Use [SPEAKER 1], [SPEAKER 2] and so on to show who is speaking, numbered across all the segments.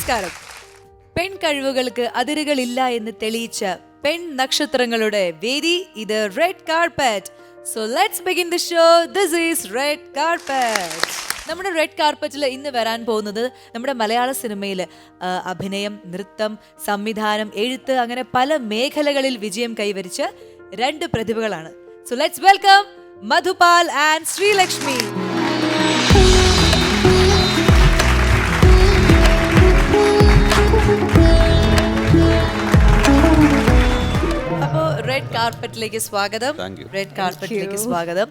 [SPEAKER 1] നമസ്കാരം. പെൺകഴിവുകൾക്ക് അതിരുകളില്ല എന്ന് തെളിയിച്ച പെൺ നക്ഷത്രങ്ങളുടെ വേദി ഇത് red carpet. So let's begin the show. This is red carpet. നമ്മുടെ റെഡ് കാർപ്പറ്റിൽ ഇന്ന് വരാൻ പോകുന്നത് നമ്മുടെ മലയാള സിനിമയിൽ അഭിനയം, നൃത്തം, സംവിധാനം, എഴുത്ത് അങ്ങനെ പല മേഖലകളിൽ വിജയം കൈവരിച്ച രണ്ട് പ്രതിഭകളാണ്. So let's welcome Madhupal and Sreelakshmi. Red കാർപ്പറ്റിലേക്ക് സ്വാഗതം. റെഡ് കാർപ്പറ്റിലേക്ക് സ്വാഗതം.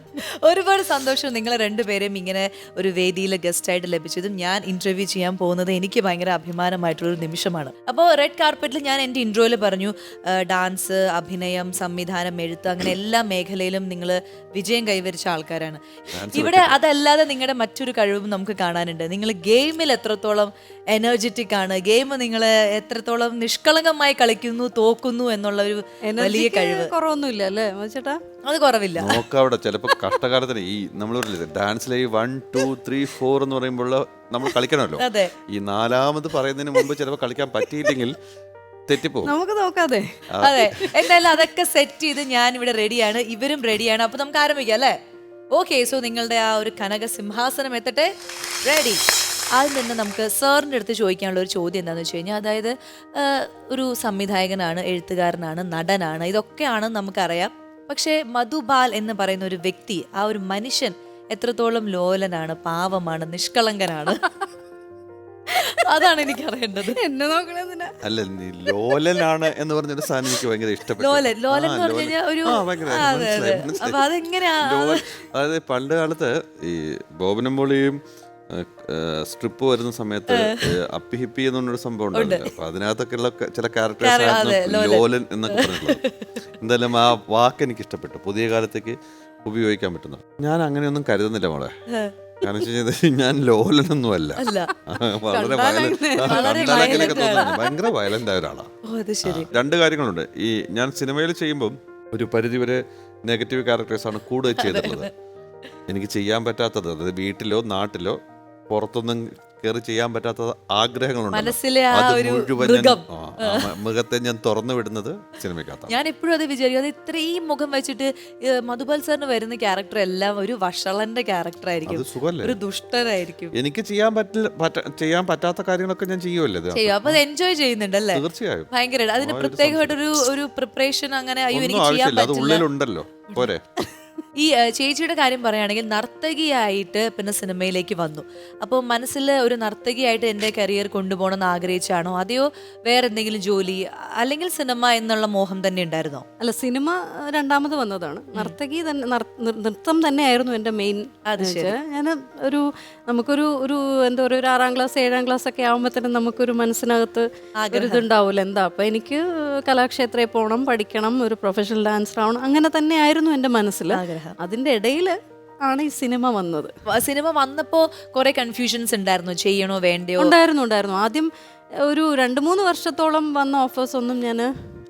[SPEAKER 1] ഒരുപാട് സന്തോഷം നിങ്ങളെ രണ്ടുപേരെയും ഇങ്ങനെ ഒരു വേദിയിൽ ഗസ്റ്റ് ആയിട്ട് ലഭിച്ചതും ഞാൻ ഇന്റർവ്യൂ ചെയ്യാൻ പോകുന്നത് എനിക്ക് ഭയങ്കര അഭിമാനമായിട്ടുള്ളൊരു നിമിഷമാണ്. അപ്പോൾ റെഡ് കാർപ്പറ്റിൽ ഞാൻ എൻ്റെ ഇൻട്രോയിൽ പറഞ്ഞു ഡാൻസ്, അഭിനയം, സംവിധാനം, എഴുത്ത് അങ്ങനെ എല്ലാ മേഖലയിലും നിങ്ങൾ വിജയം കൈവരിച്ച ആൾക്കാരാണ്. ഇവിടെ അതല്ലാതെ നിങ്ങളുടെ മറ്റൊരു കഴിവും നമുക്ക് കാണാനുണ്ട്. നിങ്ങൾ ഗെയിമിൽ എത്രത്തോളം എനർജറ്റിക് ആണ്, ഗെയിം നിങ്ങൾ എത്രത്തോളം നിഷ്കളങ്കമായി കളിക്കുന്നു, തോക്കുന്നു എന്നുള്ള ഒരു വലിയ കഴിവ്.
[SPEAKER 2] കുറവൊന്നുമില്ല അല്ലേ ചേട്ടാ?
[SPEAKER 1] അത് കുറവില്ല.
[SPEAKER 3] നോക്കവിടെ ചിലപ്പോ കഷ്ടകാലത്തിന് ഈ നമ്മൾ ഡാൻസിലെ ഈ 1 2 3 4 എന്ന് പറയുമ്പോൾ നമ്മൾ കളിക്കണമല്ലോ. ഈ നാലാമത് പറയുന്നതിന് മുമ്പ് ചിലപ്പോൾ കളിക്കാൻ പറ്റിയില്ലെങ്കിൽ തെറ്റിപ്പോകും.
[SPEAKER 2] നമുക്ക് നോക്കാതെ.
[SPEAKER 1] അതെ, എന്തായാലും അതൊക്കെ സെറ്റ് ചെയ്ത് ഞാൻ ഇവിടെ റെഡിയാണ്, ഇവരും റെഡിയാണ്. അപ്പൊ നമുക്ക് ആരംഭിക്കാം അല്ലേ? ഓക്കെ. സോ നിങ്ങളുടെ ആ ഒരു കനക സിംഹാസനം എത്തട്ടെ. റെഡി. അതിൽ നിന്ന് നമുക്ക് സാറിൻ്റെ അടുത്ത് ചോദിക്കാനുള്ള ഒരു ചോദ്യം എന്താണെന്ന് വെച്ച് കഴിഞ്ഞാൽ, അതായത് ഒരു സംവിധായകനാണ്, എഴുത്തുകാരനാണ്, നടനാണ്, ഇതൊക്കെയാണ് നമുക്കറിയാം. പക്ഷേ മധുപാൽ എന്ന് പറയുന്ന ഒരു വ്യക്തി, ആ ഒരു മനുഷ്യൻ എത്രത്തോളം ലോലനാണ്, പാവമാണ്, നിഷ്കളങ്കനാണ്, അതാണ് എനിക്ക് അറിയേണ്ടത്.
[SPEAKER 2] എന്നെ നോക്കണ
[SPEAKER 3] അല്ല, നീ ലോലനാണ് എന്ന് പറഞ്ഞൊരു സാധനം എനിക്ക് ഭയങ്കര ഇഷ്ടപ്പെട്ടു.
[SPEAKER 1] ലോലൻ എന്ന് പറഞ്ഞു കഴിഞ്ഞാൽ ഒരു അപ്പൊ അതെങ്ങനെയാ?
[SPEAKER 3] അതായത് പണ്ട് കാലത്ത് ഈ ബോബനും സ്ട്രിപ്പ് വരുന്ന സമയത്ത് അപ്പി ഹിപ്പി എന്ന് പറഞ്ഞൊരു സംഭവം ഉണ്ടാവില്ല. അപ്പൊ അതിനകത്തൊക്കെ ഉള്ള ചില ക്യാരക്ടേഴ്സ് ആയിരുന്നു ലോലൻ എന്നൊക്കെ പറഞ്ഞിട്ടുള്ളത്. എന്തായാലും ആ വാക്ക് എനിക്ക് ഇഷ്ടപ്പെട്ടു, പുതിയ കാലത്തേക്ക് ഉപയോഗിക്കാൻ പറ്റുന്നു. ഞാൻ അങ്ങനെയൊന്നും കരുതുന്നില്ല മോളെ. കാരണം ഞാൻ ലോലനൊന്നും അല്ല, വളരെ ഭയങ്കര വയലന്റ് ആയ ഒരാളാണ്. രണ്ട് കാര്യങ്ങളുണ്ട്. ഈ ഞാൻ സിനിമയിൽ ചെയ്യുമ്പം ഒരു പരിധിവരെ നെഗറ്റീവ് ക്യാരക്ടേഴ്സാണ് കൂടുതൽ ചെയ്തിട്ടുള്ളത്. എനിക്ക് ചെയ്യാൻ പറ്റാത്തത്, അതായത് വീട്ടിലോ നാട്ടിലോ പുറത്തൊന്നും കയറി ചെയ്യാൻ പറ്റാത്ത ആഗ്രഹങ്ങളുണ്ട്. അത് മുഴുവൻ മുഖത്തെ ഞാൻ തുറന്നു വിടുന്നത് സിനിമയ്ക്കകത്താണ്.
[SPEAKER 1] ഞാൻ എപ്പോഴും അത് വിചാരിക്കും, അത് ഇത്രയും മുഖം വെച്ചിട്ട് മധുപാൽ സാറിന് വരുന്ന ക്യാരക്ടർ എല്ലാം ഒരു വഷളന്റെ ക്യാരക്ടർ ആയിരിക്കും, ഒരു ദുഷ്ടനായിരിക്കും.
[SPEAKER 3] എനിക്ക് ചെയ്യാൻ പറ്റാത്ത കാര്യങ്ങളൊക്കെ ഞാൻ ചെയ്യുമല്ലോ.
[SPEAKER 1] അപ്പൊ അത് എൻജോയ് ചെയ്യുന്നുണ്ടല്ലേ?
[SPEAKER 3] തീർച്ചയായും.
[SPEAKER 1] ഭയങ്കര അതിന് പ്രത്യേകമായിട്ടൊരു ഒരു പ്രിപ്പറേഷൻ അങ്ങനെ എനിക്ക് ചെയ്യാൻ
[SPEAKER 3] അത് ഉള്ളിലുണ്ടല്ലോ. പോരെ.
[SPEAKER 1] ഈ ചേച്ചിയുടെ കാര്യം പറയുകയാണെങ്കിൽ നർത്തകിയായിട്ട് പിന്നെ സിനിമയിലേക്ക് വന്നു. അപ്പോൾ മനസ്സിൽ ഒരു നർത്തകിയായിട്ട് എൻ്റെ കരിയർ കൊണ്ടുപോകണം എന്ന് ആഗ്രഹിച്ചാണോ, അതെയോ വേറെ എന്തെങ്കിലും ജോലി അല്ലെങ്കിൽ സിനിമ എന്നുള്ള മോഹം തന്നെ ഉണ്ടായിരുന്നോ?
[SPEAKER 2] അല്ല, സിനിമ രണ്ടാമത് വന്നതാണ്. നർത്തകി തന്നെ, നൃത്തം തന്നെയായിരുന്നു എൻ്റെ മെയിൻ. ഞാൻ നമുക്കൊരു എന്താ പറയുക, ഒരു 6ാം ക്ലാസ് 7ാം ക്ലാസ് ഒക്കെ ആകുമ്പോഴത്തേനും നമുക്കൊരു മനസ്സിനകത്ത് ഒരു ഇതുണ്ടാവില്ല, എന്താ അപ്പം എനിക്ക് കലാക്ഷേത്രയിൽ പോകണം, പഠിക്കണം, ഒരു പ്രൊഫഷണൽ ഡാൻസർ ആവണം, അങ്ങനെ തന്നെയായിരുന്നു എൻ്റെ മനസ്സിൽ. അതിന്റെ ഇടയിൽ ആണ് ഈ സിനിമ വന്നത്.
[SPEAKER 1] സിനിമ വന്നപ്പോ കുറെ കൺഫ്യൂഷൻസ് ഉണ്ടായിരുന്നു, ചെയ്യണോ വേണ്ടയോ?
[SPEAKER 2] ഉണ്ടായിരുന്നു. ആദ്യം ഒരു 2-3 വർഷത്തോളം വന്ന ഓഫേഴ്സ് ഒന്നും ഞാൻ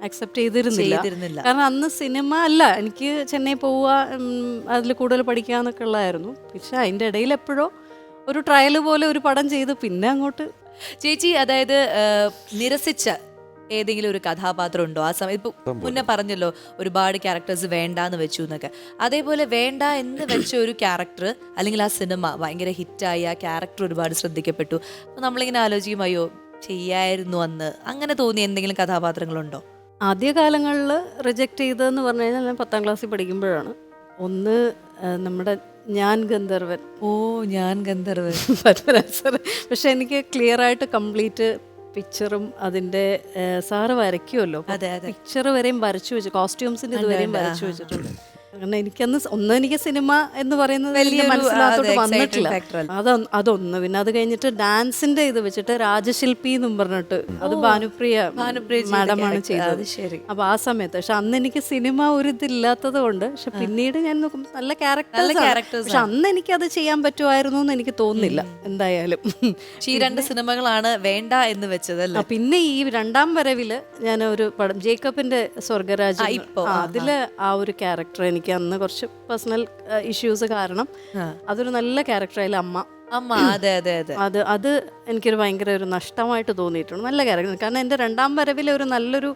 [SPEAKER 2] അക്സെപ്റ്റ് ചെയ്തിരുന്നില്ല. കാരണം അന്ന് സിനിമ അല്ല, എനിക്ക് ചെന്നൈ പോവുക, അതിൽ കൂടുതൽ പഠിക്കുക എന്നൊക്കെ ഉള്ളതായിരുന്നു. പക്ഷെ അതിന്റെ ഇടയിൽ എപ്പോഴോ ഒരു ട്രയൽ പോലെ ഒരു പടം ചെയ്ത് പിന്നെ അങ്ങോട്ട്.
[SPEAKER 1] ചേച്ചി അതായത് നിരസിച്ച ഏതെങ്കിലും ഒരു കഥാപാത്രം ഉണ്ടോ ആ സമയം? ഇപ്പൊ മുന്നേ പറഞ്ഞല്ലോ ഒരുപാട് ക്യാരക്ടേഴ്സ് വേണ്ടാന്ന് വെച്ചു എന്നൊക്കെ. അതേപോലെ വേണ്ട എന്ന് വെച്ച ഒരു ക്യാരക്ടർ അല്ലെങ്കിൽ ആ സിനിമ ഭയങ്കര ഹിറ്റായി, ആ ക്യാരക്ടർ ഒരുപാട് ശ്രദ്ധിക്കപ്പെട്ടു. അപ്പൊ നമ്മളിങ്ങനെ ആലോചിക്കും, അയ്യോ ചെയ്യായിരുന്നു അന്ന്, അങ്ങനെ തോന്നിയ എന്തെങ്കിലും കഥാപാത്രങ്ങളുണ്ടോ?
[SPEAKER 2] ആദ്യകാലങ്ങളിൽ റിജക്റ്റ് ചെയ്തതെന്ന് പറഞ്ഞു കഴിഞ്ഞാൽ ഞാൻ 10ാം ക്ലാസ്സിൽ പഠിക്കുമ്പോഴാണ്. ഒന്ന് നമ്മുടെ ഞാൻ ഗന്ധർവൻ.
[SPEAKER 1] ഞാൻ ഗന്ധർവൻ.
[SPEAKER 2] പക്ഷെ എനിക്ക് ക്ലിയർ ആയിട്ട് കംപ്ലീറ്റ് പിക്ചറും അതിന്റെ സാറ് വരയ്ക്കുമല്ലോ, പിക്ചർ വരെയും വരച്ചു വെച്ചു, കോസ്റ്റ്യൂംസിന്റെ ഇതുവരെയും വരച്ചു വെച്ചിട്ടുണ്ട്. കാരണം എനിക്ക് സിനിമ എന്ന് പറയുന്നത് വലിയ മനസ്സിലാത്തോട്ട് വന്നിട്ടില്ല. അതൊന്ന്. പിന്നെ അത് കഴിഞ്ഞിട്ട് ഡാൻസിന്റെ ഇത് വെച്ചിട്ട് രാജശില്പി എന്നും പറഞ്ഞിട്ട്, അത് ഭാനുപ്രിയ മാഡമാണ് ചെയ്തത്. അപ്പൊ ആ സമയത്ത് പക്ഷെ അന്ന് എനിക്ക് സിനിമ ഒരു ഇതില്ലാത്തത് കൊണ്ട്, പക്ഷെ പിന്നീട് ഞാൻ നോക്കും നല്ല ക്യാരക്ടേഴ്സ്, പക്ഷെ അന്ന് എനിക്ക് അത് ചെയ്യാൻ പറ്റുമായിരുന്നു എന്ന് എനിക്ക് തോന്നുന്നില്ല എന്തായാലും.
[SPEAKER 1] ഈ 2 സിനിമകളാണ് വേണ്ട എന്ന് വെച്ചത്.
[SPEAKER 2] പിന്നെ ഈ 2ാം വരവില് ഞാൻ ഒരു പടം ജേക്കബിന്റെ സ്വർഗരാജ്യം, അതില് ആ ഒരു ക്യാരക്ടർ എനിക്ക് അന്ന് കുറച്ച് പേഴ്സണൽ ഇഷ്യൂസ് കാരണം അതൊരു നല്ല ക്യാരക്ടറായാലും അമ്മ
[SPEAKER 1] അമ്മ അതെ അതെ അതെ
[SPEAKER 2] അത് എനിക്കൊരു ഭയങ്കര ഒരു നഷ്ടമായിട്ട് തോന്നിയിട്ടുണ്ട്. നല്ല ക്യാരക്ടർ, കാരണം എൻ്റെ രണ്ടാം വരവിലെ ഒരു നല്ലൊരു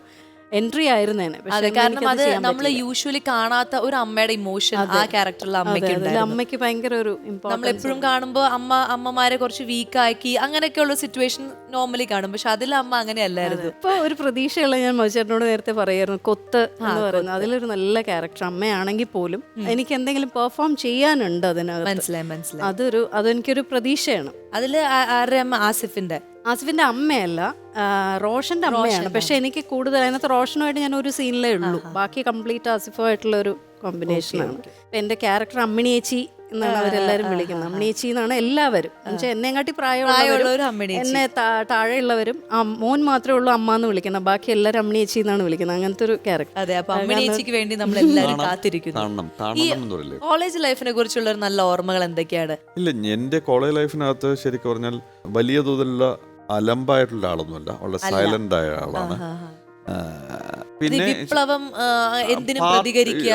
[SPEAKER 2] എൻട്രി ആയിരുന്നേനെ.
[SPEAKER 1] അതെ, കാരണം അത് നമ്മൾ യൂഷ്വലി കാണാത്ത ഒരു അമ്മയുടെ ഇമോഷൻ ആ ക്യാരക്ടറിലെ അമ്മയ്ക്ക് ഉണ്ടായിരുന്നു.
[SPEAKER 2] അമ്മയ്ക്ക് ഭയങ്കര ഒരു
[SPEAKER 1] നമ്മൾ എപ്പോഴും കാണുമ്പോൾ അമ്മമാരെ കുറച്ച് വീക്കാക്കി അങ്ങനെയൊക്കെയുള്ള സിറ്റുവേഷൻ നോർമലി കാണും, പക്ഷെ അതിലെ അമ്മ അങ്ങനെയല്ലായിരുന്നു.
[SPEAKER 2] ഇപ്പൊ ഒരു പ്രതീക്ഷയുള്ള, ഞാൻ മനുഷ്യനോട് നേരത്തെ പറയായിരുന്നു, കൊത്ത് എന്ന് പറയുന്നത് അതിലൊരു നല്ല ക്യാരക്ടർ അമ്മയാണെങ്കിൽ പോലും എനിക്ക് എന്തെങ്കിലും പെർഫോം ചെയ്യാനുണ്ട് അതിനകത്ത്.
[SPEAKER 1] മനസ്സിലായി.
[SPEAKER 2] അതെനിക്കൊരു പ്രതീക്ഷയാണ്.
[SPEAKER 1] അതില് ആരുടെ അമ്മ? ആസിഫിന്റെ
[SPEAKER 2] അമ്മയല്ല, റോഷന്റെ അമ്മയാണ്. പക്ഷെ എനിക്ക് കൂടുതൽ അതിനകത്ത് റോഷനുമായിട്ട് ഞാൻ ഒരു സീനിലേ ഉള്ളൂ, ബാക്കി കംപ്ലീറ്റ് ആസിഫുമായിട്ടുള്ള ഒരു കോമ്പിനേഷനാണ്. എന്റെ ക്യാരക്ടർ അമ്മിണിയേച്ചി എന്നാണ് അവരെല്ലാരും വിളിക്കുന്നത്. അമ്മിണിയേച്ചി എന്നാണ് എല്ലാവരും, എന്നുവെച്ചാൽ എന്നെക്കാട്ടി പ്രായമുള്ളവരും എന്നെ താഴെയുള്ളവരും. മോൻ മാത്രമേ ഉള്ളൂ അമ്മ എന്ന് വിളിക്കണം, ബാക്കി എല്ലാവരും അമ്മിണിയേച്ചി എന്നാണ് വിളിക്കുന്നത്. അങ്ങനത്തെ ഒരു ക്യാരക്ടർ.
[SPEAKER 1] അതെ, അപ്പൊ അമ്മിണിയേച്ചിക്ക് വേണ്ടി നമ്മൾ എല്ലാവരും കാത്തിരിക്കുന്നു. ഈ കോളേജ് ലൈഫിനെ കുറിച്ചുള്ള ഒരു നല്ല ഓർമ്മകൾ എന്തൊക്കെയാണ്?
[SPEAKER 3] ഇല്ല, എന്റെ കോളേജ് ലൈഫിനകത്ത് ശരിക്കും പറഞ്ഞാൽ വലിയ തോതിലുള്ള അലമ്പായിട്ടുള്ള ആളൊന്നുമല്ല, വളരെ സൈലന്റ് ആയ ആളാണ്. പിന്നെ
[SPEAKER 1] വിപ്ലവം എന്തിനും പ്രതികരിക്കുക,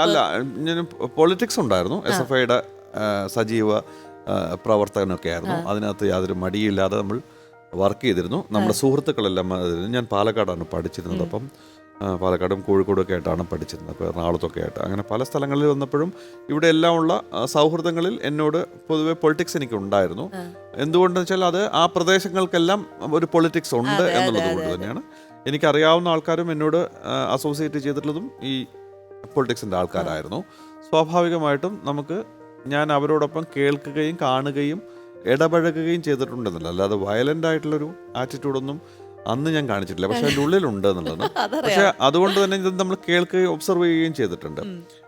[SPEAKER 3] അല്ല, ഞാൻ പൊളിറ്റിക്സ് ഉണ്ടായിരുന്നു, SFIയുടെ സജീവ പ്രവർത്തകനൊക്കെ ആയിരുന്നു. അതിനകത്ത് യാതൊരു മടിയില്ലാതെ നമ്മൾ വർക്ക് ചെയ്തിരുന്നു. നമ്മുടെ സുഹൃത്തുക്കളെല്ലാം ഞാൻ പാലക്കാടാണ് പഠിച്ചിരുന്നത്. അപ്പം പാലക്കാടും കോഴിക്കോടും ഒക്കെ ആയിട്ടാണ് പഠിച്ചിരുന്നത്. അപ്പോൾ എറണാകുളത്തൊക്കെ ആയിട്ട് അങ്ങനെ പല സ്ഥലങ്ങളിൽ വന്നപ്പോഴും ഇവിടെ എല്ലാം ഉള്ള സൗഹൃദങ്ങളിൽ എന്നോട് പൊതുവെ പൊളിറ്റിക്സ് എനിക്ക് ഉണ്ടായിരുന്നു. എന്തുകൊണ്ടെന്ന് വെച്ചാൽ അത് ആ പ്രദേശങ്ങൾക്കെല്ലാം ഒരു പൊളിറ്റിക്സ് ഉണ്ട് എന്നുള്ളത് കൊണ്ട് തന്നെയാണ്. എനിക്കറിയാവുന്ന ആൾക്കാരും എന്നോട് അസോസിയേറ്റ് ചെയ്തിട്ടുള്ളതും ഈ പൊളിറ്റിക്സിൻ്റെ ആൾക്കാരായിരുന്നു. സ്വാഭാവികമായിട്ടും ഞാൻ അവരോടൊപ്പം കേൾക്കുകയും കാണുകയും ഇടപഴകുകയും ചെയ്തിട്ടുണ്ടെന്നല്ല, അല്ലാതെ വയലൻ്റ് ആയിട്ടുള്ളൊരു ആറ്റിറ്റ്യൂഡൊന്നും അന്ന് ഞാൻ കാണിച്ചിട്ടില്ല. പക്ഷെ അതിൻ്റെ ഉള്ളിലുണ്ട് എന്നുള്ളതാണ്. പക്ഷെ അതുകൊണ്ട് തന്നെ ഇത് നമ്മൾ കേൾക്കുകയും ഒബ്സർവ് ചെയ്യുകയും ചെയ്തിട്ടുണ്ട്.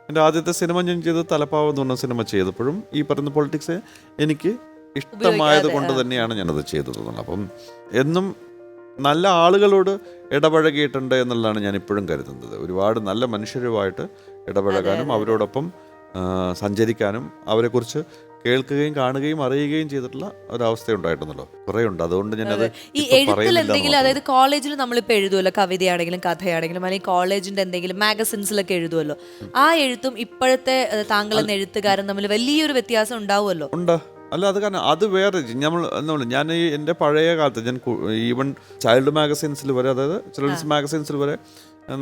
[SPEAKER 3] എൻ്റെ ആദ്യത്തെ സിനിമ ഞാൻ ചെയ്തത് തലപ്പാവ് എന്ന് പറഞ്ഞ സിനിമ ചെയ്തപ്പോഴും ഈ പറയുന്ന പൊളിറ്റിക്സ് എനിക്ക് ഇഷ്ടമായത് കൊണ്ട് തന്നെയാണ് ഞാനത് ചെയ്തത്. അപ്പം എന്നും നല്ല ആളുകളോട് ഇടപഴകിയിട്ടുണ്ട് എന്നുള്ളതാണ് ഞാൻ ഇപ്പോഴും കരുതുന്നത്. ഒരുപാട് നല്ല മനുഷ്യരുമായിട്ട് ഇടപഴകാനും അവരോടൊപ്പം സഞ്ചരിക്കാനും അവരെക്കുറിച്ച് കേൾക്കുകയും കാണുകയും അറിയുകയും ചെയ്തിട്ടുള്ള ഒരവസ്ഥ ഉണ്ടായിട്ടുണ്ടല്ലോ, കുറേ ഉണ്ട്. അതുകൊണ്ട് ഞാനത്
[SPEAKER 1] ഈ എഴുത്തിൽ എന്തെങ്കിലും, അതായത് കോളേജിൽ നമ്മളിപ്പോൾ എഴുതുമല്ലോ, കവിതയാണെങ്കിലും കഥയാണെങ്കിലും അല്ലെങ്കിൽ കോളേജിന്റെ എന്തെങ്കിലും മാഗസിൻസിലൊക്കെ എഴുതുമല്ലോ, ആ എഴുത്തും ഇപ്പോഴത്തെ താങ്കളെന്ന എഴുത്തുകാരൻ തമ്മിൽ വലിയൊരു വ്യത്യാസം ഉണ്ടാവുമല്ലോ?
[SPEAKER 3] ഉണ്ട്. അല്ല, അത് കാരണം അത് വേറെ ഞാൻ എൻ്റെ പഴയ കാലത്ത് ഞാൻ ഈവൻ ചൈൽഡ് മാഗസിൻസിൽ വരെ, അതായത് ചിൽഡ്രൻസ് മാഗസിൻസിൽ വരെ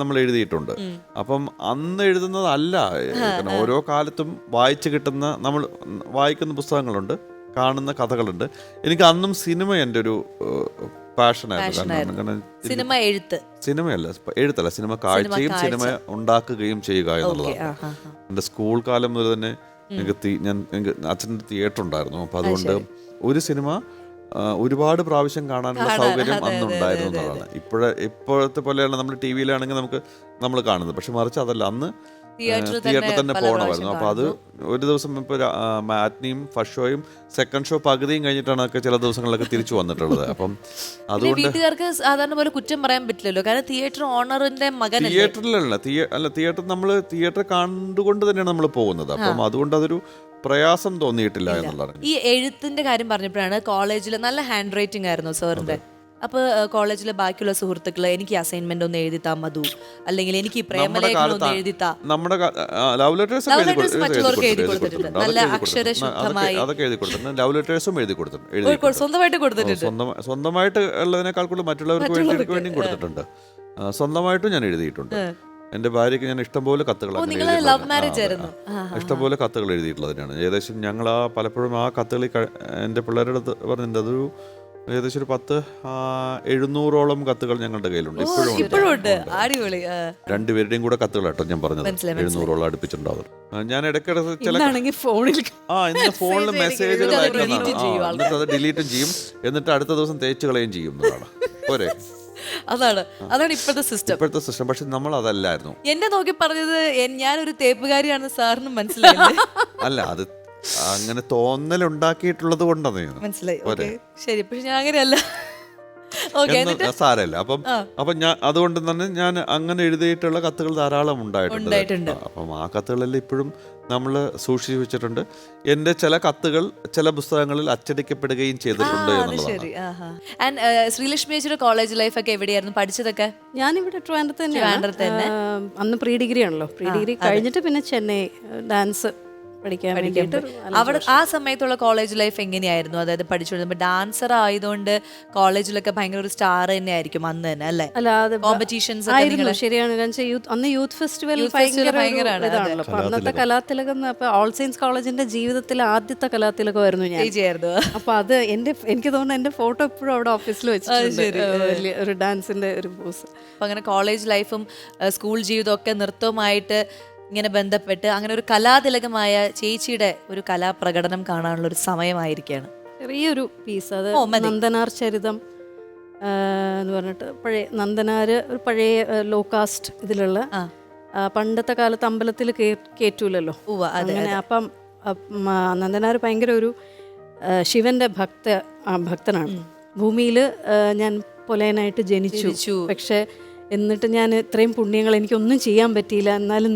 [SPEAKER 3] നമ്മൾ എഴുതിയിട്ടുണ്ട്. അപ്പം അന്ന് എഴുതുന്നതല്ല, ഓരോ കാലത്തും വായിച്ചു കിട്ടുന്ന, നമ്മൾ വായിക്കുന്ന പുസ്തകങ്ങളുണ്ട്, കാണുന്ന കഥകളുണ്ട്. എനിക്ക് അന്നും സിനിമ എൻ്റെ ഒരു പാഷനായിരുന്നു. സിനിമയല്ല, എഴുത്തല്ല, സിനിമ കാഴ്ചയും സിനിമ ഉണ്ടാക്കുകയും ചെയ്യുക എന്നുള്ളതാണ്. എൻ്റെ സ്കൂൾ കാലം മുതൽ തന്നെ എനിക്ക് അച്ഛൻ്റെ തിയേറ്റർ ഉണ്ടായിരുന്നു. അപ്പം അതുകൊണ്ട് ഒരു സിനിമ ഒരുപാട് പ്രാവശ്യം കാണാനുള്ള സൗകര്യം അന്നുണ്ടായിരുന്നു എന്നതാണ്. ഇപ്പോഴത്തെ പോലെയാണ് നമ്മൾ ടി വിയിലാണെങ്കിൽ നമ്മൾ കാണുന്നത്. പക്ഷെ മറിച്ച് അതല്ല, അന്ന് തിയേറ്ററിൽ തന്നെ പോകണമായിരുന്നു. അപ്പോൾ അത് ഒരു ദിവസം ഇപ്പോൾ മാറ്റ്നിയും ഫസ്റ്റ് ഷോയും സെക്കൻഡ് ഷോ പകുതിയും കഴിഞ്ഞിട്ടാണ് ഒക്കെ ചില ദിവസങ്ങളിലൊക്കെ തിരിച്ചു വന്നിട്ടുള്ളത്. അപ്പം അതുകൊണ്ട്
[SPEAKER 1] വീട്ടുകാർക്ക് സാധാരണ പോലെ കുറ്റം പറയാൻ പറ്റില്ലല്ലോ, കാരണം തിയേറ്റർ ഓണറിന്റെ മകൻ.
[SPEAKER 3] തിയേറ്റർ നമ്മൾ തിയേറ്റർ കണ്ടുകൊണ്ട് തന്നെയാണ് നമ്മൾ പോകുന്നത്. അപ്പം അതുകൊണ്ട് അതൊരു പ്രയാസം തോന്നിയിട്ടില്ല എന്നുള്ളതാണ്.
[SPEAKER 1] ഈ എഴുത്തിന്റെ കാര്യം പറഞ്ഞപ്പോഴാണ്, കോളേജിൽ നല്ല ഹാൻഡ് റൈറ്റിംഗ് ആയിരുന്നു സാറിന്റെ. അപ്പൊ കോളേജിലെ ബാക്കിയുള്ള സുഹൃത്തുക്കള് എനിക്ക് അസൈൻമെന്റ് ഒന്ന് എഴുതിത്താ മധു, അല്ലെങ്കിൽ എനിക്ക് പ്രേമലേഖനം ഒന്ന് എഴുതിത്താ.
[SPEAKER 3] നമ്മുടെ ലവ് ലെറ്റേഴ്സ്
[SPEAKER 1] മറ്റുള്ളവർക്ക് എഴുതി കൊടുത്തിട്ടുണ്ട്, നല്ല അക്ഷരശുദ്ധമായി.
[SPEAKER 3] അതൊക്കെ എഴുതി കൊടുത്തിട്ടുണ്ട്. ലവ് ലെറ്റേഴ്സും എഴുതി കൊടുത്തിട്ടുണ്ട്,
[SPEAKER 1] സ്വന്തമായിട്ട് കൊടുത്തിട്ടുണ്ട്.
[SPEAKER 3] സ്വന്തമായിട്ട് ഉള്ളതിനേക്കാൾ കൂടുതൽ മറ്റുള്ളവർക്ക് വേണ്ടിയും കൊടുത്തിട്ടുണ്ട്. സ്വന്തമായിട്ടും ഞാൻ എഴുതിയിട്ടുണ്ട്. എൻ്റെ ഭാര്യയ്ക്ക് ഞാൻ ഇഷ്ടംപോലെ കത്തുകൾ എഴുതിയിട്ടുള്ളതിനാണ്. ഏകദേശം ഞങ്ങൾ പലപ്പോഴും ആ കത്തുകൾ എൻ്റെ പിള്ളേരുടെ അടുത്ത് പറഞ്ഞിട്ടുണ്ട്. അതൊരു ഏകദേശം ഒരു 700-ഓളം കത്തുകൾ ഞങ്ങളുടെ കയ്യിലുണ്ട് ഇപ്പോഴും. രണ്ടുപേരുടെയും കൂടെ കത്തുകൾ കേട്ടോ ഞാൻ പറഞ്ഞത്, 700-ഓളം അടുപ്പിച്ചിട്ടുണ്ടാവും. ഞാൻ ഇടയ്ക്കിടയ്ക്ക് ചില ഫോണിൽ മെസ്സേജുകൾ എന്നിട്ട് അത് ഡിലീറ്റും ചെയ്യും, എന്നിട്ട് അടുത്ത ദിവസം തേച്ച് കളയും ചെയ്യും എന്നതാണ്. പോരെ,
[SPEAKER 1] അതാണ് ഇപ്പോഴത്തെ സിസ്റ്റം.
[SPEAKER 3] പക്ഷെ നമ്മൾ അതല്ലായിരുന്നു.
[SPEAKER 1] എന്നെ നോക്കി പറഞ്ഞത് ഞാനൊരു തേപ്പുകാരിയാണെന്ന് സാറിന് മനസ്സിലായില്ലേ?
[SPEAKER 3] അല്ല, അത് അങ്ങനെ തോന്നലുണ്ടാക്കിയിട്ടുള്ളത് കൊണ്ടാണ്
[SPEAKER 1] മനസ്സിലായി. ശരി, പക്ഷെ ഞാൻ അങ്ങനെയല്ല.
[SPEAKER 3] സാരല്ല. അപ്പം ഞാൻ അതുകൊണ്ട് തന്നെ ഞാൻ അങ്ങനെ എഴുതിയിട്ടുള്ള കത്തുകൾ ധാരാളം ഉണ്ടായിട്ടുണ്ട്. അപ്പം ആ കത്തുകളെല്ലാം ഇപ്പോഴും നമ്മൾ സൂക്ഷിച്ചു വെച്ചിട്ടുണ്ട്. എൻ്റെ ചില കത്തുകൾ ചില പുസ്തകങ്ങളിൽ അച്ചടിക്കപ്പെടുകയും ചെയ്തിട്ടുണ്ട് എന്നുള്ളതാണ്.
[SPEAKER 1] ശ്രീലക്ഷ്മി ചേച്ചിയുടെ കോളേജ് ലൈഫ് ഒക്കെ എവിടെയായിരുന്നു പഠിച്ചതൊക്കെ?
[SPEAKER 2] ഞാനിവിടെ ട്രിവാൻഡ്രത്ത് തന്നെ. അന്ന് പ്രീ ഡിഗ്രി ആണല്ലോ. പ്രീ ഡിഗ്രി കഴിഞ്ഞിട്ട് പിന്നെ ചെന്നൈ ഡാൻസ് പഠിക്കാൻ വേണ്ടിയിട്ട്
[SPEAKER 1] അവിടെ ആ സമയത്തുള്ള കോളേജ് ലൈഫ് എങ്ങനെയായിരുന്നു? അതായത് പഠിച്ചുകൊണ്ടിരുമ്പോൾ ഡാൻസർ ആയതുകൊണ്ട് കോളേജിലൊക്കെ ഭയങ്കര ഒരു സ്റ്റാർ തന്നെ ആയിരിക്കും അന്ന് തന്നെ അല്ലേ?
[SPEAKER 2] അല്ലാതെ
[SPEAKER 1] കോമ്പറ്റീഷൻസ്
[SPEAKER 2] ആയിരുന്നു, ശരിയാണ്. അന്ന് യൂത്ത് ഫെസ്റ്റിവൽ ഭയങ്കരമാണ്. അപ്പൊ അന്നത്തെ കലാതിലകം, അപ്പൊ ഓൾ സയൻസ് കോളേജിന്റെ ജീവിതത്തിലെ ആദ്യത്തെ കലാതിലകമായിരുന്നു ഞാൻ. അപ്പൊ അത് എനിക്ക് തോന്നുന്നു എന്റെ ഫോട്ടോ എപ്പോഴും അവിടെ ഓഫീസിൽ വെച്ചിട്ടുണ്ട്, ഒരു ഡാൻസിന്റെ ഒരു പോസ്.
[SPEAKER 1] അപ്പൊ അങ്ങനെ കോളേജ് ലൈഫും സ്കൂൾ ജീവിതവും ഒക്കെ നൃത്തവുമായിട്ട് ഇങ്ങനെ ബന്ധപ്പെട്ട് അങ്ങനെ ഒരു കലാതിലകമായ ചേച്ചിയുടെ ഒരു കലാപ്രകടനം കാണാനുള്ള ഒരു സമയമായിരിക്കുകയാണ്.
[SPEAKER 2] ചെറിയൊരു പീസ്, അത് നന്ദനാർ ചരിതം എന്ന് പറഞ്ഞിട്ട് പഴയ നന്ദനാര് ഒരു പഴയ ലോ കാസ്റ്റ് ഇതിലുള്ള പണ്ടത്തെ കാലത്ത് അമ്പലത്തിൽ കേറ്റൂലല്ലോ അങ്ങനെ. അപ്പം നന്ദനാർ ഭയങ്കര ഒരു ശിവന്റെ ഭക്തനാണ്. ഭൂമിയിൽ ഞാൻ പൊലയനായിട്ട് ജനിച്ചു, പക്ഷെ എന്നിട്ട് ഞാൻ ഇത്രയും പുണ്യങ്ങൾ എനിക്കൊന്നും ചെയ്യാൻ പറ്റിയില്ല, എന്നാലും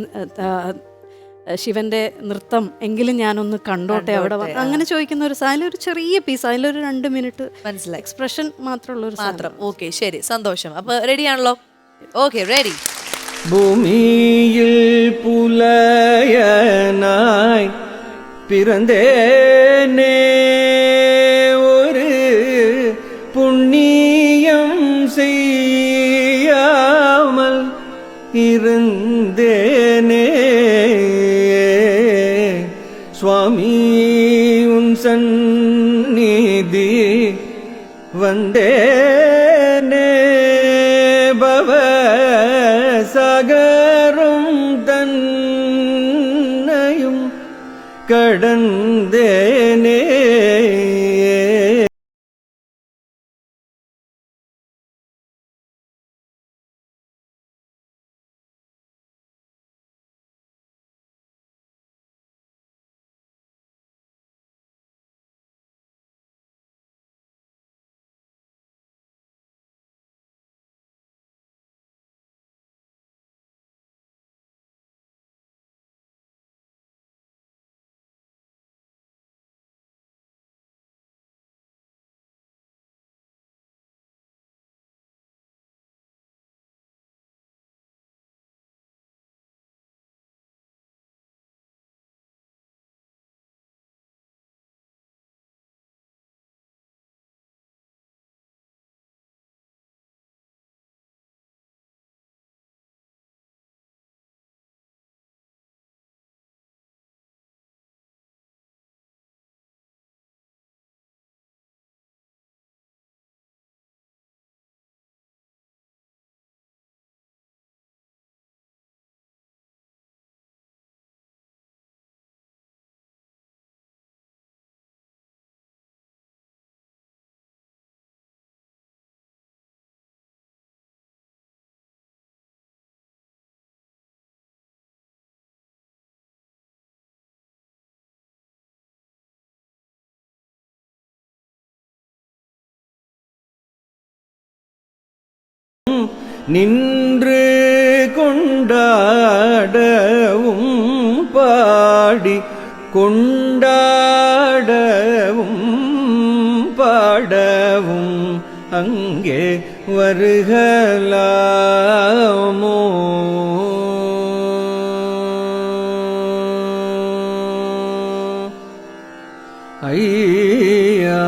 [SPEAKER 2] ശിവന്റെ നൃത്തം എങ്കിലും ഞാനൊന്ന് കണ്ടോട്ടെ അവിടെ അങ്ങനെ ചോദിക്കുന്ന ഒരു അതിലൊരു ചെറിയ പീസ്, അതിലൊരു 2 മിനിറ്റ്
[SPEAKER 1] മനസ്സിലായി,
[SPEAKER 2] എക്സ്പ്രഷൻ മാത്രമുള്ള ഒരു
[SPEAKER 1] മാത്രം. ഓക്കെ, ശരി, സന്തോഷം. അപ്പൊ റെഡി ആണല്ലോ? Okay, ready.
[SPEAKER 4] ഭൂമിയിൽ പുലയനായി പിറந்தேனே ഒരു പുണ്യം ചെയ്യാமல் இருந்தேனே சுவாமி உன் சந்நிதி வந்தேனே பவ சகரும் தன்னையும் கடந்தேனே. நின்று கொண்டாடவும் பாடி கொண்டாடவும் பாடவும் அங்கே வருகலாமோ. ஐயா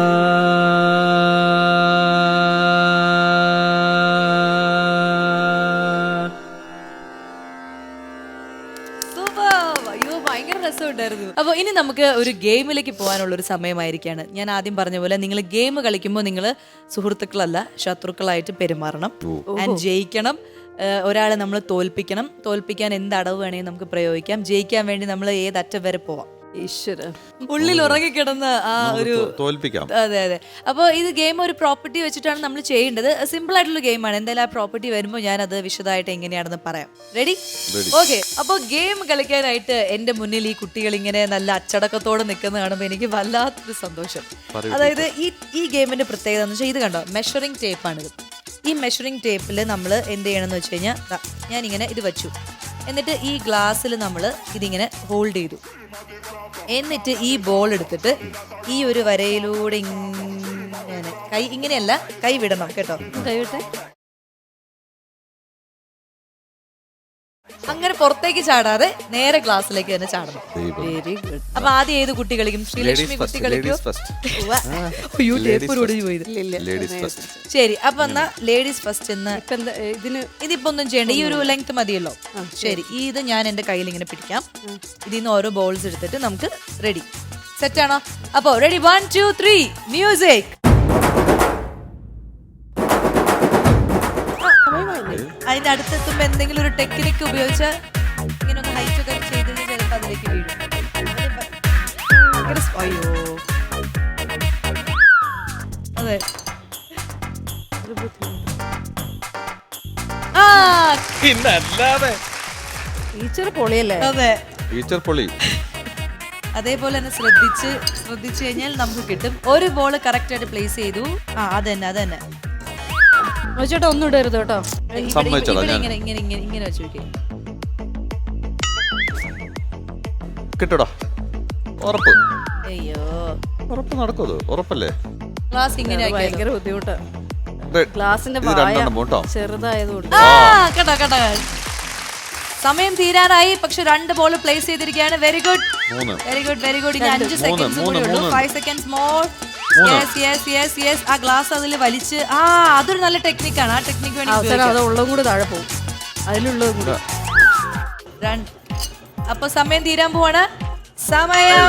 [SPEAKER 1] അപ്പോൾ ഇനി നമുക്ക് ഒരു ഗെയിമിലേക്ക് പോകാനുള്ള ഒരു സമയമായിരിക്കുകയാണ്. ഞാൻ ആദ്യം പറഞ്ഞ പോലെ നിങ്ങൾ ഗെയിം കളിക്കുമ്പോൾ നിങ്ങൾ സുഹൃത്തുക്കളല്ല, ശത്രുക്കളായിട്ട് പെരുമാറണം. ആൻഡ് ജയിക്കണം. ഒരാളെ നമ്മൾ തോൽപ്പിക്കണം. തോൽപ്പിക്കാൻ എന്ത് അടവ് വേണമെങ്കിൽ നമുക്ക് പ്രയോഗിക്കാം. ജയിക്കാൻ വേണ്ടി നമ്മൾ ഏതറ്റം വരെ പോവാം.
[SPEAKER 2] ഈശ്വര
[SPEAKER 1] ഉള്ളിൽ ഉറങ്ങിക്കിടന്ന ആ ഒരു
[SPEAKER 3] തോൽപ്പിക്കാം.
[SPEAKER 1] അതെ അതെ. അപ്പോൾ ഇത് ഗെയിം ഒരു പ്രോപ്പർട്ടി വെച്ചിട്ടാണ് നമ്മൾ ചെയ്യേണ്ടത്. സിമ്പിൾ ആയിട്ടുള്ള ഗെയിമാണ്. എന്തായാലും ആ പ്രോപ്പർട്ടി വരുമ്പോൾ ഞാൻ അത് വിശദമായിട്ട് എങ്ങനെയാണെന്ന് പറയാം. റെഡി? ഓക്കെ. അപ്പോൾ ഗെയിം കളിക്കാനായിട്ട് എൻ്റെ മുന്നിൽ ഈ കുട്ടികൾ ഇങ്ങനെ നല്ല അച്ചടക്കത്തോടെ നിൽക്കുന്ന കാണുമ്പോൾ എനിക്ക് വല്ലാത്തൊരു സന്തോഷം. അതായത് ഈ ഗെയിമിന്റെ പ്രത്യേകത എന്ന് വെച്ചാൽ ഇത് കണ്ടോ, മെഷറിംഗ് ടേപ്പാണിത്. ഈ മെഷറിംഗ് ടേപ്പിൽ നമ്മൾ എന്ത് ചെയ്യണമെന്ന് വെച്ച് കഴിഞ്ഞാൽ ഞാനിങ്ങനെ ഇത് വെച്ചു. എന്നിട്ട് ഈ ഗ്ലാസ്സിൽ നമ്മൾ ഇതിങ്ങനെ ഹോൾഡ് ചെയ്തു. എന്നിട്ട് ഈ ബോൾ എടുത്തിട്ട് ഈ ഒരു വരയിലൂടെ ഇങ്ങനെ കൈ ഇങ്ങനെയല്ല, കൈ വിടണം കേട്ടോ.
[SPEAKER 2] കൈവിട്ടെ.
[SPEAKER 1] അങ്ങനെ പുറത്തേക്ക് ചാടാതെ നേരെ ക്ലാസ്സിലേക്ക് തന്നെ ചാടണം.
[SPEAKER 2] Very good.
[SPEAKER 1] അപ്പൊ ആദ്യം ഏത് കുട്ടി കളിക്കും? ശ്രീലക്ഷ്മി കുട്ടി കളിക്കോ? ശരി, അപ്പൊ എന്നാ ലേഡീസ് ഫസ്റ്റ് എന്ന്.
[SPEAKER 2] ഇപ്പൊ എന്താ ഇതിന്?
[SPEAKER 1] ഇതിപ്പോ ഒന്നും ചെയ്യണ്ട, ഈ ഒരു ലെങ്ത് മതിയല്ലോ. ശരി, ഇത് ഞാൻ എന്റെ കയ്യിൽ ഇങ്ങനെ പിടിക്കാം. ഇതിൽ നിന്ന് ഓരോ ബോൾസ് എടുത്തിട്ട് നമുക്ക് റെഡി. സെറ്റ് ആണോ? അപ്പോ റെഡി, 1 2 3 മ്യൂസിക്. അതിന്റെ അടുത്തെത്തുമ്പോ എന്തെങ്കിലും ഒരു ടെക്നിക്ക് ഉപയോഗിച്ച ഇങ്ങനെ ഒന്ന് ഹൈറ്റ് ഒക്കെ ചെയ്ത് ചിലപ്പോ അതിലേക്ക് വീഴും. അയ്യോ, അതെ. ആ,
[SPEAKER 3] പിന്നല്ലാതെ
[SPEAKER 2] ടീച്ചർ പൊളിയല്ലേ?
[SPEAKER 1] അതെ.
[SPEAKER 3] ടീച്ചർ പൊളി.
[SPEAKER 1] അതേപോലെ തന്നെ ശ്രദ്ധിച്ചു കഴിഞ്ഞാൽ നമുക്ക് കിട്ടും. ഒരു ബോൾ കറക്റ്റ് ആയിട്ട് പ്ലേസ് ചെയ്തു. ആ, അതന്നെ.
[SPEAKER 2] ചേട്ടാ ഒന്നും ഇടരുത് കേട്ടോ.
[SPEAKER 1] ഇങ്ങനെ വെച്ചു.
[SPEAKER 3] കിട്ടടാ, ഉറപ്പ്.
[SPEAKER 1] അയ്യോ,
[SPEAKER 3] ഉറപ്പ് നടക്കും. ഉറപ്പല്ലേ?
[SPEAKER 1] ക്ലാസ് ഇങ്ങനെ
[SPEAKER 2] ഭയങ്കര ബുദ്ധിമുട്ടാ.
[SPEAKER 3] Red.
[SPEAKER 2] ക്ലാസിന്റെ
[SPEAKER 3] ഇത് രണ്ടെണ്ണം പോട്ടോ.
[SPEAKER 2] ചെറുതായതുകൊണ്ട്.
[SPEAKER 1] കേട്ടോ. സമയം തീരാറായി, പക്ഷെ 2 ബോൾ പ്ലേസ് ചെയ്തിരിക്കുകയാണ്. Very good. ഇനി 5 സെക്കൻഡ്സ് കൂടി ഉള്ളൂ. 5 സെക്കൻഡ്സ് മോർ. യെസ്. ആ ഗ്ലാസ് അതിൽ വലിച്ച്, അതൊരു നല്ല ടെക്നിക്കാണ്. ആ ടെക്നിക്ക് വേണ്ടി
[SPEAKER 2] അത് ഉള്ളതും കൂടി താഴെ പോകും. അതിലുള്ളതും കൂടി.
[SPEAKER 1] അപ്പൊ സമയം തീരാൻ പോവാണ്. സമയം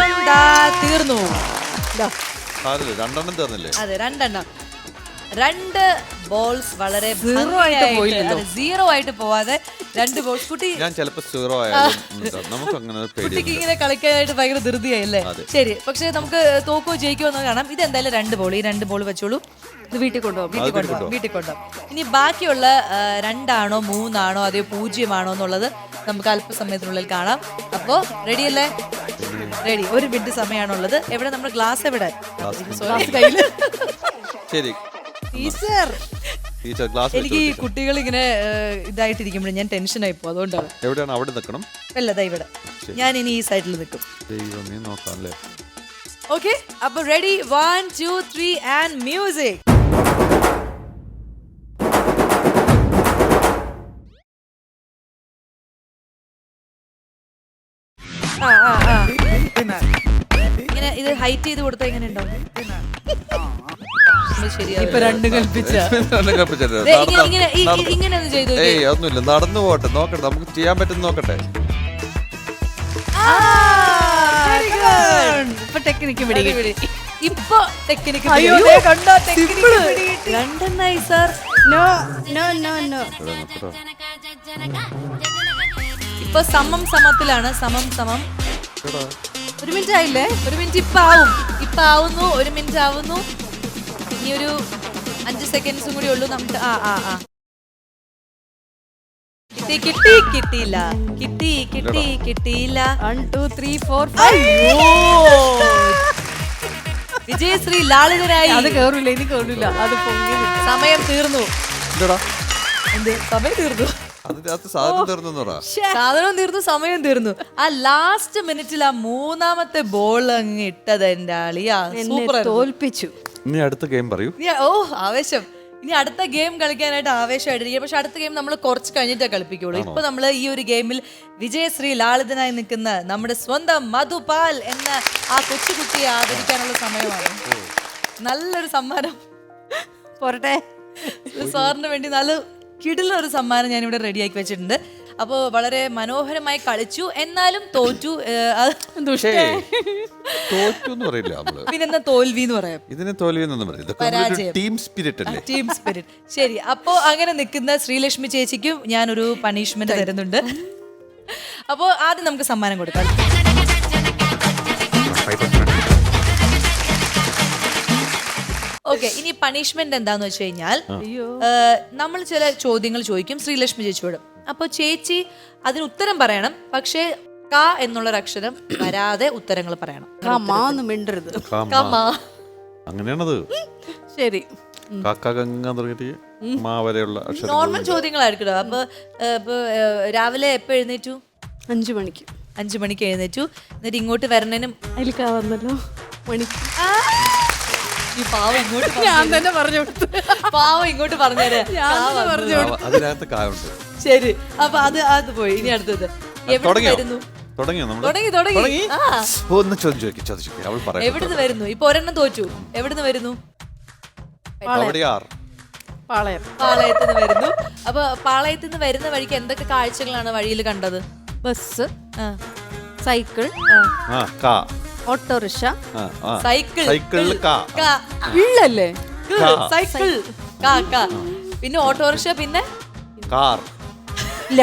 [SPEAKER 1] തീർന്നു.
[SPEAKER 3] രണ്ടെണ്ണം തീർന്നില്ലേ?
[SPEAKER 1] അതെ, 2 ബോൾസ് വളരെ 0 ആയിട്ട് പോവാതെ 2 ബോൾസ്. കുട്ടി
[SPEAKER 3] ഞാൻ ചിലപ്പോ 0 ആയാലും നമുക്ക് അങ്ങനെ
[SPEAKER 1] കുട്ടിക്ക് ഇങ്ങനെ കളിക്കാനായിട്ട് ഭയങ്കര ധൃതിയായില്ലേ? ശരി, പക്ഷെ നമുക്ക് തോക്കോ ജയിക്കോ എന്ന് കാണാം. ഇത് എന്തായാലും 2 ബോൾ. ഈ 2 ബോൾ വെച്ചോളൂ.
[SPEAKER 2] ഇത് വീട്ടിൽ കൊണ്ടുപോകും.
[SPEAKER 1] ഇനി ബാക്കിയുള്ള 2 ആണോ 3 ആണോ അതെയോ 0 ആണോ എന്നുള്ളത് നമുക്ക് അല്പസമയത്തിനുള്ളിൽ കാണാം. അപ്പോ റെഡി അല്ലേ? റെഡി. 1 മിനിറ്റ് സമയമാണുള്ളത്. എവിടെ നമ്മുടെ ഗ്ലാസ്? എവിടെ? ഗ്ലാസ് കയ്യില്.
[SPEAKER 3] ശരി
[SPEAKER 1] ടീച്ചർ,
[SPEAKER 3] ഗ്ലാസ്
[SPEAKER 1] എനിക്ക് ഈ കുട്ടികൾ ഇങ്ങനെ ഇതായിട്ടിരിക്കുമ്പോഴും ഞാൻ ടെൻഷനായി പോകും. അതുകൊണ്ടാണ്.
[SPEAKER 3] എവിടെയാണ്? അവിടെ നിൽക്കണം.
[SPEAKER 1] അല്ലതാ ഇവിടെ. ഞാൻ ഇനി ഈ സൈഡിൽ നിൽക്കും.
[SPEAKER 3] ദൈവമേ, നോക്കാം അല്ലേ?
[SPEAKER 1] ഓക്കെ, അപ്പൊ റെഡി, 1 2 3 ആൻഡ് മ്യൂസിക്. ഇങ്ങനെ ഇത് ഹൈറ്റ് ചെയ്ത് കൊടുത്താൽ എങ്ങനെ ഉണ്ടാവും? ഇപ്പൊ 2 കൽപ്പിച്ച ഇങ്ങനെ ഒന്ന് ചെയ്തു.
[SPEAKER 3] ഏയ് ഒന്നുമില്ല, നടന്നു പോട്ടെ, നോക്കട്ടെ, നമുക്ക് ചെയ്യാൻ പറ്റുന്ന നോക്കട്ടെ.
[SPEAKER 1] ഇപ്പൊ ടെക്നിക്ക് പിടി. ഇപ്പൊ ടെക്നിക്ക് രണ്ടെണ്ണായി സാർ.
[SPEAKER 2] നോ.
[SPEAKER 1] ഇപ്പൊ സമത്തിലാണ്. സമം.
[SPEAKER 2] 1 മിനിറ്റ് ആയില്ലേ?
[SPEAKER 1] 1 മിനിറ്റ് ഇപ്പൊ ആവുന്നു. 1 മിനിറ്റ് ആവുന്നു. ഇനി ഒരു 5 സെക്കൻഡ്സും കൂടി ഉള്ളൂ നമുക്ക്. കിട്ടിയില്ല.
[SPEAKER 2] 1 2 3 4 5.
[SPEAKER 1] വിജയശ്രീ ലാളിതനായി.
[SPEAKER 2] അത് കേറില്ല, ഇനി കേറില്ല. അത് പൊങ്ങി.
[SPEAKER 1] സമയം തീർന്നു. സമയം തീർന്നു. സാധനം തീർന്നു, സമയം തീർന്നു. ആ ലാസ്റ്റ് മിനിറ്റിൽ ആ 3ാമത്തെ ബോൾ അങ്ങ് ഇട്ടത് എന്റെ ആളിയാ സൂപ്പർ
[SPEAKER 2] തോൽപ്പിച്ചു.
[SPEAKER 3] ഇനി അടുത്ത ഗെയിം പറയൂ.
[SPEAKER 1] ആവേശം. ഇനി അടുത്ത ഗെയിം കളിക്കാനായിട്ട് ആവേശമായിട്ടിരിക്കും. പക്ഷെ അടുത്ത ഗെയിം നമ്മൾ കുറച്ച് കഴിഞ്ഞിട്ടേ കളിപ്പിക്കുള്ളൂ. ഇപ്പൊ നമ്മൾ ഈ ഒരു ഗെയിമിൽ വിജയശ്രീ ലാളിതനായി നിൽക്കുന്ന നമ്മുടെ സ്വന്തം മധുപാൽ എന്ന ആ കൊച്ചുകുട്ടിയെ ആദരിക്കാനുള്ള സമയമാണ്. നല്ലൊരു സമ്മാനം
[SPEAKER 2] പോരട്ടെ.
[SPEAKER 1] സാറിന് വേണ്ടി നല്ല കിടിലൊരു സമ്മാനം ഞാൻ ഇവിടെ റെഡിയാക്കി വെച്ചിട്ടുണ്ട്. അപ്പോൾ വളരെ മനോഹരമായി കളിച്ചു, എന്നാലും തോറ്റു. പിന്നെന്താ തോൽവി എന്ന് പറയാം.
[SPEAKER 3] ഇതിനെ തോൽവി എന്നൊന്നും പറയില്ല. ടീം സ്പിരിറ്റ് അല്ലേ?
[SPEAKER 1] Team spirit. ശരി, അപ്പോ അങ്ങനെ നിൽക്കുന്ന ശ്രീലക്ഷ്മി ചേച്ചിക്കും ഞാനൊരു പണിഷ്മെന്റ് തരുന്നുണ്ട്. അപ്പോ ആദ്യം നമുക്ക് സമ്മാനം കൊടുക്കാം. ഓക്കെ, ഇനി പണിഷ്മെന്റ് എന്താന്ന് വെച്ച് കഴിഞ്ഞാൽ നമ്മൾ ചില ചോദ്യങ്ങൾ ചോദിക്കും ശ്രീലക്ഷ്മി ചേച്ചിയോട്. അപ്പൊ ചേച്ചി അതിന് ഉത്തരം പറയണം. പക്ഷേ ക എന്നുള്ളൊരു അക്ഷരം വരാതെ ഉത്തരങ്ങൾ പറയണം.
[SPEAKER 2] മിണ്ടരുത്.
[SPEAKER 3] അങ്ങനെയാണത്.
[SPEAKER 2] ശരി.
[SPEAKER 1] നോർമൽ ചോദ്യങ്ങളായിരിക്കും. അപ്പൊ രാവിലെ എപ്പോ എഴുന്നേറ്റു?
[SPEAKER 2] 5 മണിക്ക്.
[SPEAKER 1] 5 മണിക്ക് എഴുന്നേറ്റു. എന്നിട്ട് ഇങ്ങോട്ട് വരണേനും
[SPEAKER 2] അതിലേക്കാ വന്നല്ലോ മണിക്ക്.
[SPEAKER 1] ഈ പാവം ഇങ്ങോട്ട്
[SPEAKER 2] ഞാൻ തന്നെ പറഞ്ഞു കൊടുത്തു.
[SPEAKER 1] പാവം ഇങ്ങോട്ട് പറഞ്ഞേരെ.
[SPEAKER 3] അതിനകത്ത് കായുണ്ട്.
[SPEAKER 1] ശരി, അപ്പൊ അത് പോയി. ഇനി അടുത്തത് എവിടെ വരുന്നു?
[SPEAKER 3] തുടങ്ങിയോ നമ്മൾ?
[SPEAKER 1] തുടങ്ങി. ആ,
[SPEAKER 3] ഒന്ന് ചോദിച്ചു അവൾ പറയാം.
[SPEAKER 1] എവിടുന്ന് വരുന്നു? ഇപ്പൊ ഒരെണ്ണം തോറ്റു. എവിടുന്ന് വരുന്നു?
[SPEAKER 3] കവടിയാർ.
[SPEAKER 2] പാളയം.
[SPEAKER 1] പാളയത്തുനിന്ന് വരുന്നു. അപ്പൊ പാളയത്തുനിന്ന് വരുന്ന വഴിക്ക് എന്തൊക്കെ കാഴ്ചകളാണ് വഴിയിൽ കണ്ടത്?
[SPEAKER 2] ബസ്,
[SPEAKER 1] ആ,
[SPEAKER 2] സൈക്കിൾ,
[SPEAKER 3] ആ, കാ.
[SPEAKER 2] ഓട്ടോറിക്ഷ,
[SPEAKER 3] ആ, ആ.
[SPEAKER 1] സൈക്കിൾ.
[SPEAKER 3] സൈക്കിളിൽ കാ.
[SPEAKER 1] കാ.
[SPEAKER 2] ഇല്ലല്ലേ?
[SPEAKER 1] സൈക്കിൾ. കാ, കാ. പിന്നെ ഓട്ടോറിക്ഷ, പിന്നെ
[SPEAKER 3] കാർ.
[SPEAKER 2] ഇല്ല,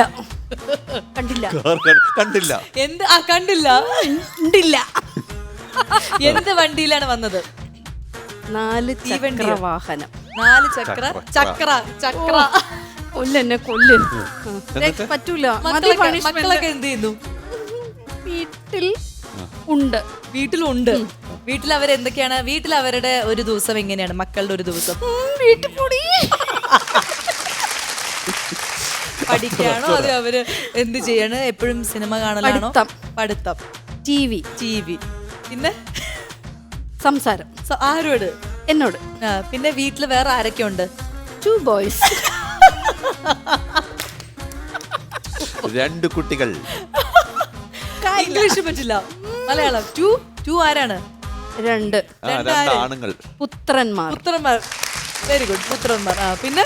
[SPEAKER 2] കണ്ടില്ല.
[SPEAKER 3] കണ്ടില്ല.
[SPEAKER 1] എന്ത്? ആ, കണ്ടില്ല.
[SPEAKER 2] ഉണ്ടില്ല.
[SPEAKER 1] എന്ത് വണ്ടിയിലാണ് വന്നത്?
[SPEAKER 2] 4 ചക്ര വാഹനം.
[SPEAKER 1] 4 ചക്ര.
[SPEAKER 2] കൊല്ലെന്നെ കൊല്ല്. പറ്റൂല.
[SPEAKER 1] മക്കളൊക്കെ എന്ത് ചെയ്യുന്നു?
[SPEAKER 2] വീട്ടിലുണ്ട്.
[SPEAKER 1] വീട്ടിൽ അവരെന്തൊക്കെയാണ്? വീട്ടിൽ അവരുടെ ഒരു ദിവസം എങ്ങനെയാണ്? മക്കളുടെ ഒരു ദിവസം
[SPEAKER 2] വീട്ടിൽ കൂടി
[SPEAKER 1] പഠിക്കാണോ അതോ അവര് എന്ത് ചെയ്യാണ്? എപ്പോഴും സിനിമ കാണലാണോ? പഠിത്തം.
[SPEAKER 2] TV.
[SPEAKER 1] പിന്നെ
[SPEAKER 2] സംസാരം.
[SPEAKER 1] ആരോട്?
[SPEAKER 2] എന്നോട്.
[SPEAKER 1] പിന്നെ വീട്ടില് വേറെ ആരൊക്കെ ഉണ്ട്?
[SPEAKER 2] 2 boys.
[SPEAKER 3] 2 കുട്ടികൾ.
[SPEAKER 1] ഇംഗ്ലീഷ് പറ്റില്ല, മലയാളം. 2 ആരാണ്?
[SPEAKER 2] 2
[SPEAKER 3] ആണുങ്ങൾ.
[SPEAKER 2] പുത്രന്മാർ.
[SPEAKER 1] വെരി ഗുഡ്, പുത്രന്മാർ. പിന്നെ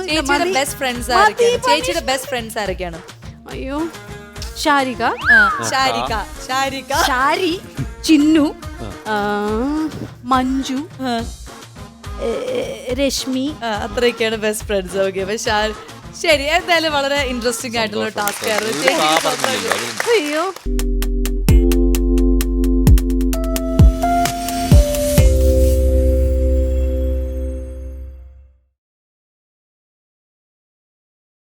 [SPEAKER 1] ചേച്ചിയുടെ ബെസ്റ്റ് ഫ്രണ്ട്സ് ആരൊക്കെയാണ്? ചേച്ചിയുടെ ബെസ്റ്റ് ഫ്രണ്ട്സ് ആരൊക്കെയാണ്?
[SPEAKER 2] അയ്യോ, ശാരിക, ശാരി, ചിന്നു, മഞ്ജു, രശ്മി.
[SPEAKER 1] അത്രയൊക്കെയാണ് ബെസ്റ്റ് ഫ്രണ്ട്സ്. ഓക്കെ. അപ്പൊ ശരി, എന്തായാലും വളരെ ഇൻട്രസ്റ്റിംഗ് ആയിട്ടുള്ള ടാസ്ക് ആയിരുന്നു.
[SPEAKER 2] അയ്യോ.